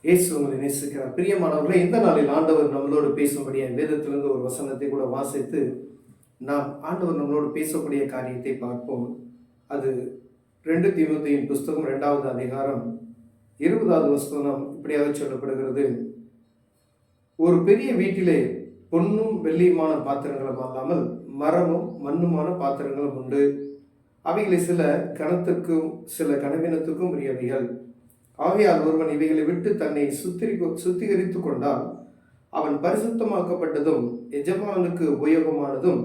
இயேசு உங்களை நேசிக்கிறார். பிரியமானவர்களே, இந்த நாளில் ஆண்டவர் நம்மளோடு பேசும்படியாக வேதத்திலிருந்து ஒரு வசனத்தை கூட வாசித்து நாம் ஆண்டவர் நம்மளோடு பேசக்கூடிய காரியத்தை பார்ப்போம். அது 2 தீமோத்தேயுவின் புஸ்தகம் 2வது அதிகாரம் 20வது வசனம் இப்படியாக சொல்லப்படுகிறது. ஒரு பெரிய வீட்டிலே பொன்னும் வெள்ளியுமான பாத்திரங்களும் அல்லாமல் மரமும் மண்ணுமான பாத்திரங்களும் உண்டு. அவைகளை சில கனத்திற்கும் சில கனவீனத்துக்கும் உரியவைகள். ஆகையால் ஒருவன் இவைகளை விட்டு தன்னை சுத்திகரித்து கொண்டால் அவன் பரிசுத்தமாக்கப்பட்டதும் எஜமானுக்கு உபயோகமானதும்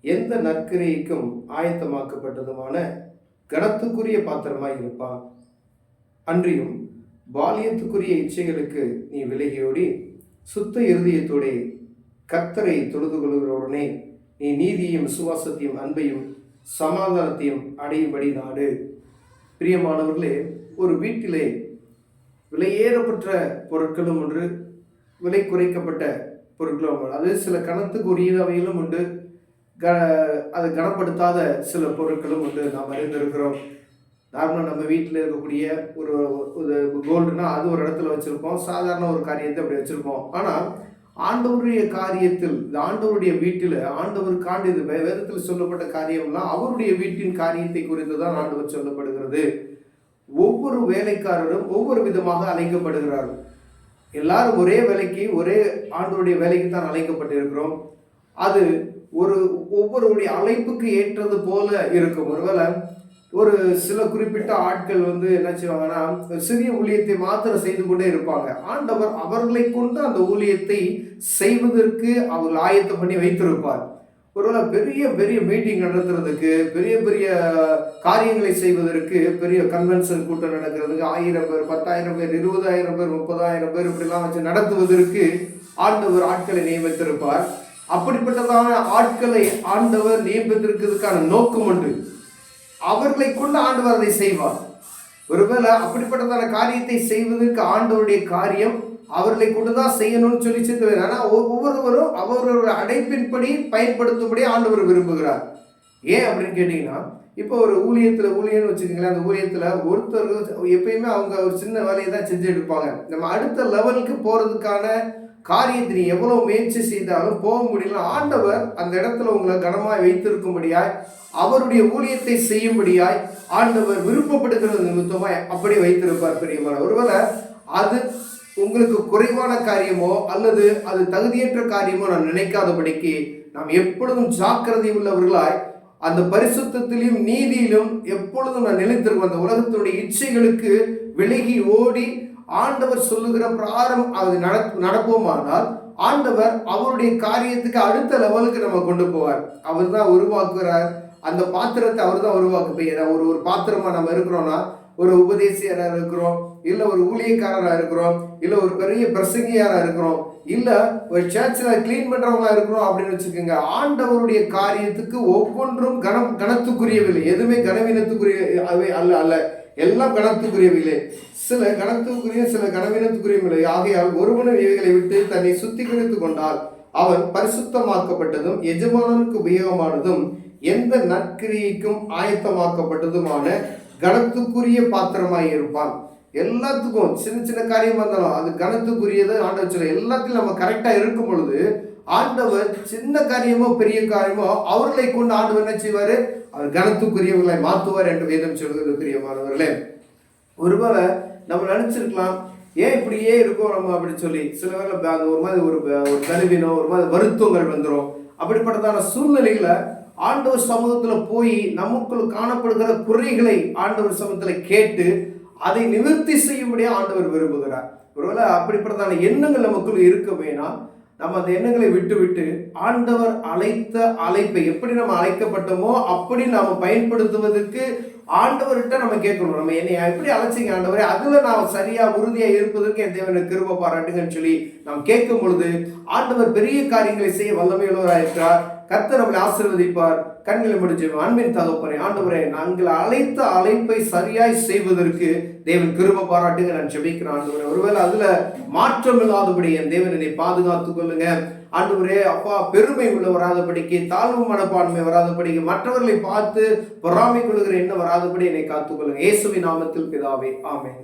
எந்த நற்கிரியைக்கும் ஆயத்தமாக்கப்பட்டதுமான கனத்துக்குரிய பாத்திரமாய் இருப்பான். அன்றியும் பாலியத்துக்குரிய இச்சைகளுக்கு நீ விலகியோடி சுத்த இருதயத்தோடே கர்த்தரை தொழுது கொள்கிறவுடனே நீ நீதியையும் விசுவாசத்தையும் அன்பையும் சமாதானத்தையும் அடையும்படி நாடு. பிரியமானவர்களே, ஒரு வீட்டிலே விலையேறப்பட்ட பொருட்களும் ஒன்று, விலை குறைக்கப்பட்ட பொருட்களும் உண்டு. அது சில கணத்துக்கு உரியவைகளும் உண்டு, அது கனப்படுத்தாத சில பொருட்களும் உண்டு. நாம் அறிந்திருக்கிறோம். நார்மலாக நம்ம வீட்டில் இருக்கக்கூடிய ஒரு கோல்டுனா அது ஒரு இடத்துல வச்சுருப்போம், சாதாரண ஒரு காரியத்தை அப்படி வச்சுருப்போம். ஆனால் ஆண்டவருடைய காரியத்தில், இந்த ஆண்டவருடைய வீட்டில் ஆண்டவருக்காண்டு இது வேதத்தில் சொல்லப்பட்ட காரியம்லாம் அவருடைய வீட்டின் காரியத்தை குறித்து தான் ஆண்டவர் சொல்லப்படுகிறது. ஒவ்வொரு வேலைக்காரரும் ஒவ்வொரு விதமாக அழைக்கப்படுகிறார்கள். எல்லாரும் ஒரே வேலைக்கு, ஒரே ஆண்டவருடைய வேலைக்கு தான் அழைக்கப்பட்டிருக்கிறோம். அது ஒவ்வொருடைய அழைப்புக்கு ஏற்றது போல இருக்கும். ஒருவேளை ஒரு சில குறிப்பிட்ட ஆட்கள் என்ன செய்வாங்கன்னா, சிறிய ஊழியத்தை மாத்திரம் செய்து கொண்டே இருப்பாங்க. ஆண்டவர் அவர்களை கொண்டு அந்த ஊழியத்தை செய்வதற்கு அவர் ஆயத்தம் பண்ணி வைத்திருப்பார். ஒருவேளை பெரிய பெரிய மீட்டிங் நடத்துறதுக்கு, பெரிய பெரிய காரியங்களை செய்வதற்கு, பெரிய கன்வென்ஷன் கூட்டம் நடக்கிறதுக்கு 1000 பேர், 10,000 பேர், 20,000 பேர், 30,000 பேர் இப்படிலாம் வச்சு நடத்துவதற்கு ஆண்டவர் ஆட்களை நியமித்திருப்பார். அப்படிப்பட்டதான ஆட்களை ஆண்டவர் நியமித்திருக்கிறதுக்கான நோக்கம் உண்டு. அவர்களை கொண்டு ஆண்டவர் அதை செய்வார். ஒருவேளை அப்படிப்பட்டதான காரியத்தை செய்வதற்கு ஆண்டவருடைய காரியம் அவர்களை கொண்டுதான் செய்யணும்னு சொல்லி சித்தவர். ஆனால் ஒவ்வொருவரும் அவர்களுடைய அடைப்பின்படி பயன்படுத்தும்படி ஆண்டவர் விரும்புகிறார். ஏன் அப்படின்னு கேட்டீங்கன்னா, இப்போ ஒரு ஊழியன்னு வச்சுக்கோங்களேன். அந்த ஊழியத்தில் ஒருத்தர் எப்பயுமே அவங்க ஒரு சின்ன வேலையை தான் செஞ்சு எடுப்பாங்க. நம்ம அடுத்த லெவலுக்கு போகிறதுக்கான காரியத்தை நீ எவ்வளோ முயற்சி செய்தாலும் போக முடியல. ஆண்டவர் அந்த இடத்துல உங்களை கனமாய் வைத்திருக்கும்படியாய், அவருடைய ஊழியத்தை செய்யும்படியாய் ஆண்டவர் விருப்பப்படுகிறது நிமித்தமாய் அப்படி வைத்திருப்பார். பிரியமான, ஒருவேளை அது உங்களுக்கு குறைவான காரியமோ அல்லது அது தகுதியற்ற காரியமோ நான் நினைக்காதபடிக்கு நாம் எப்பொழுதும் ஜாக்கிரதை உள்ளவர்களாய் அந்த பரிசுத்தத்திலும் நீதியிலும் எப்பொழுதும் நான் நிலைத்திருக்கும். அந்த உலகத்தினுடைய இச்சைகளுக்கு விலகி ஓடி ஆண்டவர் சொல்லுகிற பிரகாரம் அது நடப்போமானால் ஆண்டவர் அவருடைய காரியத்துக்கு அடுத்த லெவலுக்கு நம்ம கொண்டு போவார். அவர் தான் உருவாக்குறார். அந்த பாத்திரத்தை அவர் தான் உருவாக்கு. ஒரு பாத்திரமா நம்ம இருக்கிறோம்னா, ஒரு உபதேசியராக இருக்கிறோம், இல்லை ஒரு ஊழியக்காரராக இருக்கிறோம், இல்லை ஒரு பெரிய பிரசங்கியாராக இருக்கிறோம், இல்லை ஒரு சர்ச்சில் கிளீன் பண்ணுறவங்களா இருக்கிறோம் அப்படின்னு வச்சுக்கோங்க. ஆண்டவருடைய காரியத்துக்கு ஒவ்வொன்றும் கனத்துக்குரியவில்லை. எதுவுமே கனவீனத்துக்குரிய அல்ல, எல்லாம் கனத்துக்குரியவில்லை. சில கனத்துக்குரிய, சில கனவீனத்துக்குரியவில்லை. ஆகையால் ஒருவனும் இவைகளை விட்டு தன்னை சுத்திகரித்து கொண்டால் அவன் பரிசுத்தமாக்கப்பட்டதும் எஜமானனுக்கு உபயோகமானதும் எந்த நற்கிரியைக்கும் ஆயத்தமாக்கப்பட்டதுமான கனத்துக்குரிய பாத்திரமாய் இருப்பான். எல்லாத்துக்கும் சின்ன சின்ன காரியமா இருந்தாலும் அது கனத்துக்குரியது. ஆண்டவர் சொல்ல எல்லாத்திலும் நம்ம கரெக்டா இருக்கும் பொழுது ஆண்டவர் சின்ன காரியமோ பெரிய காரியமோ அவர்களை கொண்டு ஆண்டவர் என்ன செய்வாரு? அவர் கனத்துக்குரியவர்களை மாற்றுவார் என்று வேதம் சொல்கிறது. பிரியமானவர்களே, ஒருவேளை நம்ம நினைச்சிருக்கலாம், ஏன் இப்படியே இருக்கோம் நம்ம அப்படின்னு சொல்லி. சில வேளை அது ஒரு மாதிரி ஒரு கருவினோ ஒரு மாதிரி வருத்தங்கள் வந்துடும். அப்படிப்பட்டதான சூழ்நிலையில ஆண்டவர் சமூகத்துல போய் நமக்குள் காணப்படுகிற குறைகளை ஆண்டவர் சமூகத்துல கேட்டு அதை நிவர்த்தி செய்யும்படியா ஆண்டவர் விரும்புகிறார். ஒருவேளை அப்படிப்பட்டதான எண்ணங்கள் நமக்குள் இருக்க வேணாம். நம்ம அந்த எண்ணங்களை விட்டு ஆண்டவர் அழைத்த அழைப்பை எப்படி நம்ம அழைக்கப்பட்டோமோ அப்படி நாம பயன்படுத்துவதற்கு ஆண்டவர்கிட்ட நம்ம கேட்கணும். நம்ம என்னை எப்படி அழைச்சிங்க ஆண்டவரே, அதுல நான் சரியா உறுதியா இருப்பதற்கு என் தேவனை கிருபை பாராட்டுங்கன்னு சொல்லி நாம் கேட்கும் பொழுது ஆண்டவர் பெரிய காரியங்களை செய்ய வல்லமையுள்ளவராக இருக்கிறார். கர்த்தர் நம்மளை ஆசீர்வதிப்பார். கண்களை முடிச்சு, அன்பின் தகப்பனே, ஆண்டவரே, நாங்கள் அழைத்த அழைப்பை சரியாய் செய்வதற்கு தேவன் கிருபை பாராட்டுங்க நான் ஜெபிக்கிறேன். ஆண்டவரே, ஒருவேளை அதுல மாற்றம் இல்லாதபடி என் தேவன் என்னை பாதுகாத்துக் கொள்ளுங்க. ஆண்டவரே அப்பா, பெருமை உள்ள வராதபடிக்கு, தாழ்வு மனப்பான்மை வராதபடிக்கு, மற்றவர்களை பார்த்து பொறாமை கொள்ளுகிற எண்ணம் வராதபடி என்னை காத்துக்கொள்ளுங்க. இயேசுவின் நாமத்தில் பிதாவே, ஆமென்.